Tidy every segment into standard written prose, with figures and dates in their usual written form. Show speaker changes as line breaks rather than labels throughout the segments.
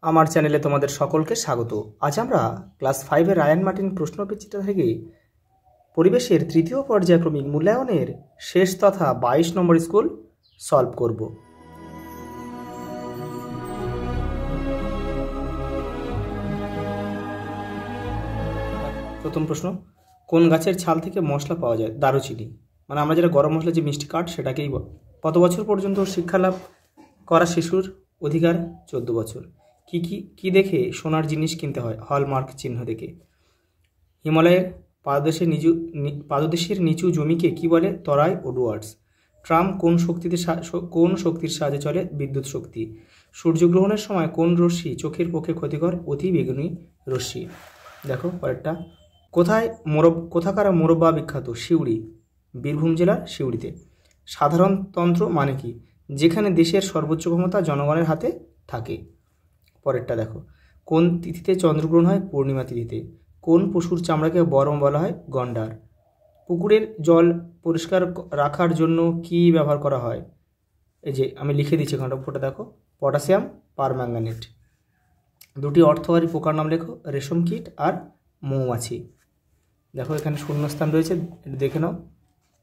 আমার চ্যানেলে তোমাদের সকলকে স্বাগত। আজ আমরা ক্লাস 5 এর রায়ান মার্টিন প্রশ্নবিচিত্রা থেকে পরিবেশের তৃতীয় পর্যায়ক্রমিক মূল্যায়নের শেষ তথা 22 নম্বর স্কুল সলভ করব। প্রথম প্রশ্ন, কোন গাছের ছাল থেকে মশলা পাওয়া যায়? দারুচিনি। মানে আমরা যেটা গরম মশলা যে মিষ্টি কাঠ সেটাকেই বল। কত বছর পর্যন্ত শিক্ষালাভ করা শিশুর অধিকার? 14 বছর। কি দেখে সোনার জিনিস কিনতে হয়? হলমার্ক চিহ্ন দেখে। হিমালয়ের পাদদেশের নিচু জমিকে কি বলে? তরাই ও ডুয়ার্স। ট্রাম কোন শক্তির সাহায্যে চলে? বিদ্যুৎ শক্তি। সূর্যগ্রহণের সময় কোন রশ্মি চোখের পক্ষে ক্ষতিকর? অতি বেগুনি রশ্মি। দেখো পরেরটা, কোথাকার মোরব্বা বিখ্যাত? সিউড়ি, বীরভূম জেলার সিউড়িতে। সাধারণতন্ত্র মানে কি? যেখানে দেশের সর্বোচ্চ ক্ষমতা জনগণের হাতে থাকে। পরেরটা দেখো, কোন তিথিতে চন্দ্রগ্রহণ হয়? পূর্ণিমা তিথিতে। কোন পশুর চামড়াকে বরম বলা হয়? গন্ডার। পুকুরের জল পরিষ্কার রাখার জন্য কি ব্যবহার করা হয়? এই যে আমি লিখে দিচ্ছি খণ্ডটা দেখো, পটাশিয়াম পারম্যাঙ্গানেট। দুটি অর্থকারী পোকার নাম লেখো। রেশম কীট আর মৌমাছি। দেখো এখানে শূন্যস্থান রয়েছে, দেখে নাও।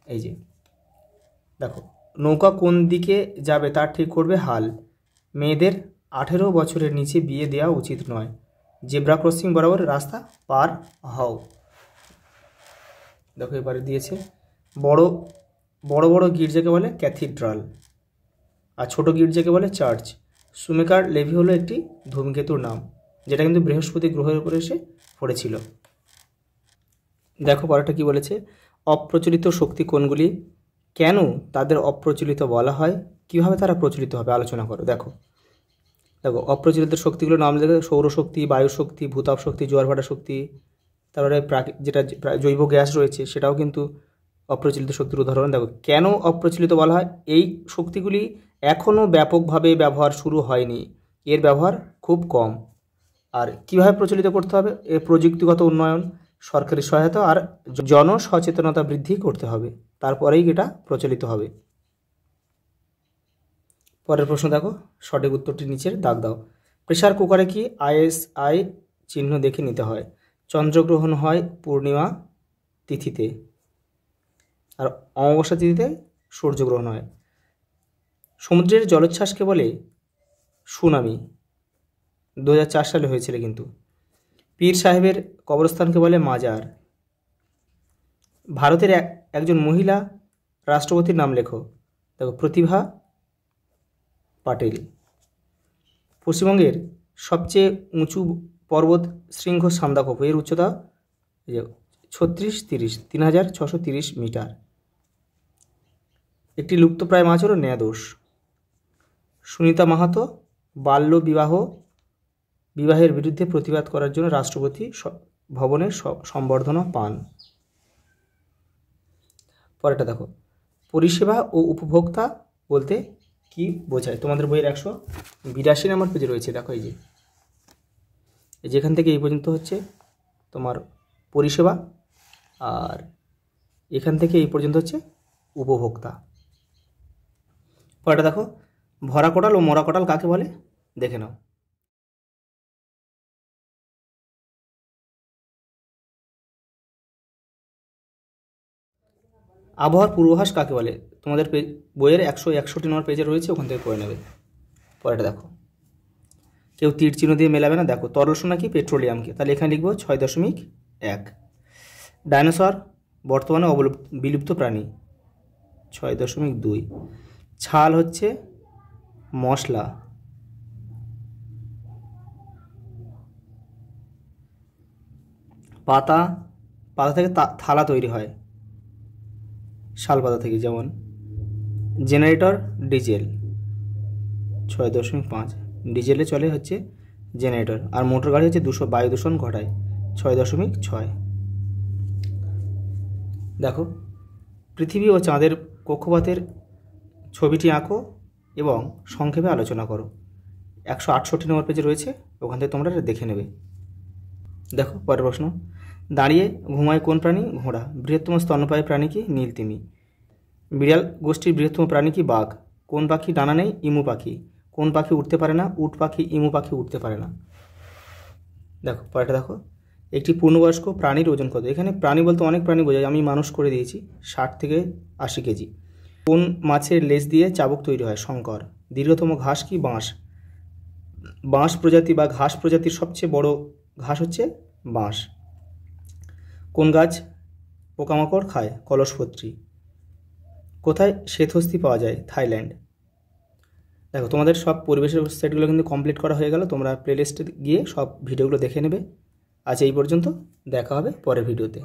এই যে দেখো, নৌকা কোন দিকে যাবে তা ঠিক করবে হাল। মেয়েদের 18 বছরের নিচে বিয়ে দেওয়া উচিত নয়। জেব্রা ক্রসিং বরাবর রাস্তা পার হও। দেখো এবারে দিয়েছে, বড় বড় গির্জাকে বলে ক্যাথিড্রাল, আর ছোট গির্জাকে বলে চার্চ। সুমেকার লেভি হলো একটি ধূমকেতুর নাম, যেটা কিন্তু বৃহস্পতি গ্রহের উপরে এসে পড়েছিল। দেখো পরেরটা কি বলেছে, অপ্রচলিত শক্তি কোনগুলি? কেন তাদের অপ্রচলিত বলা হয়? কিভাবে তারা প্রচলিত হবে আলোচনা করো। দেখো অপ্রচলিত শক্তিগুলোর নাম দেখো, সৌরশক্তি, বায়ুশক্তি, ভূতাপ শক্তি, জোয়ার ভাটা শক্তি। তারপরে যেটা জৈব গ্যাস রয়েছে সেটাও কিন্তু অপ্রচলিত শক্তির উদাহরণ। দেখো কেন অপ্রচলিত বলা হয়? এই শক্তিগুলি এখনও ব্যাপকভাবে ব্যবহার শুরু হয়নি, এর ব্যবহার খুব কম। আর কিভাবে প্রচলিত করতে হবে? এর প্রযুক্তিগত উন্নয়ন, সরকারি সহায়তা আর জনসচেতনতা বৃদ্ধি করতে হবে, তারপরেই এটা প্রচলিত হবে। পরের প্রশ্ন দেখো, সঠিক উত্তরটি নিচের দাগ দাও। প্রেসার কুকারে কি ISI চিহ্ন দেখে নিতে হয়? চন্দ্রগ্রহণ হয় পূর্ণিমা তিথিতে, আর অমাবস্যা তিথিতে সূর্যগ্রহণ হয়। সমুদ্রের জলোচ্ছ্বাসকে বলে সুনামি, 2004 সালে হয়েছিল কিন্তু। পীর সাহেবের কবরস্থানকে বলে মাজার। ভারতের একজন মহিলা রাষ্ট্রপতির নাম লেখো। দেখো প্রতিভা পাটেল। পশ্চিমবঙ্গের সবচেয়ে উঁচু পর্বত শৃঙ্গ সান্দাকফু, এর উচ্চতা 3630 মিটার। একটি লুপ্তপ্রায় মাছ হলো ন্যাদোষ। সুনিতা মাহাতো বাল্য বিবাহের বিরুদ্ধে প্রতিবাদ করার জন্য রাষ্ট্রপতি ভবনের সম্বর্ধনা পান। পরেরটা দেখো, পরিষেবা ও উপভোক্তা বলতে কি বোঝায়? তোমাদের বইয়ের 182 নম্বর পেজে রয়েছে। দেখো এই যে যেখান থেকে এই পর্যন্ত হচ্ছে তোমার পরিষেবা, আর এখান থেকে এই পর্যন্ত হচ্ছে উপভোক্তা। পরেরটা দেখো, ভরা কোটাল ও মরা কোটাল কাকে বলে? দেখে নাও। আবহাওয়ার পূর্বাভাস কাকে বলে? তোমাদের বইয়ের 161 নম্বর পেজে রয়েছে, ওখান থেকে করে নেবে। পরেরটা দেখো, কেউ তীর চিহ্ন দিয়ে মেলাবে না। দেখো তরল সোনা কি? পেট্রোলিয়ামকে। তাহলে এখানে লিখবো 6.1। ডাইনোসর বর্তমানে বিলুপ্ত প্রাণী, 6.2। ছাল হচ্ছে মশলা। পাতা থেকে থালা তৈরি হয়, শাল পাতা থেকে। যেমন জেনারেটর ডিজেল, 6.5। ডিজেলে চলে হচ্ছে জেনারেটর। আর মোটর গাড়ি হচ্ছে বায়ু দূষণ ঘটায়, 6.6। দেখো পৃথিবী ও চাঁদের কক্ষপথের ছবিটি আঁকো এবং সংক্ষেপে আলোচনা করো। 168 নম্বর পেজে রয়েছে, ওখান থেকে তোমরা দেখে নেবে। দেখো পরের প্রশ্ন, দাঁড়িয়ে ঘুমায় কোন প্রাণী? ঘোড়া। বৃহত্তম স্তন্যপায়ী প্রাণী কি? নীলতিমি। বিড়াল গোষ্ঠীর বৃহত্তম প্রাণী কি? বাঘ। কোন পাখি ডানা নেই? ইমু পাখি। কোন পাখি উঠতে পারে না? উট পাখি, ইমু পাখি উঠতে পারে না। দেখো পরেরটা দেখো, একটি পূর্ণবয়স্ক প্রাণীর ওজন কত? এখানে প্রাণী বলতে অনেক প্রাণী বোঝায়, আমি মানুষ করে দিয়েছি। 60 থেকে 80 কেজি। কোন মাছের লেজ দিয়ে চাবুক তৈরি হয়? শঙ্কর। দীর্ঘতম ঘাস কি? বাঁশ। বাঁশ প্রজাতি বা ঘাস প্রজাতির সবচেয়ে বড় ঘাস হচ্ছে বাঁশ। কোন গাছ পোকামাকড় খায়? কলসপত্রী। কোথায় শ্বেতহস্তি পাওয়া যায়? থাইল্যান্ড। দেখো তোমাদের সব পরিবেশের ওয়েবসাইটগুলো কিন্তু কমপ্লিট করা হয়ে গেল। তোমরা প্লেলিস্টে গিয়ে সব ভিডিওগুলো দেখে নেবে। আজ এই পর্যন্ত, দেখা হবে পরের ভিডিওতে।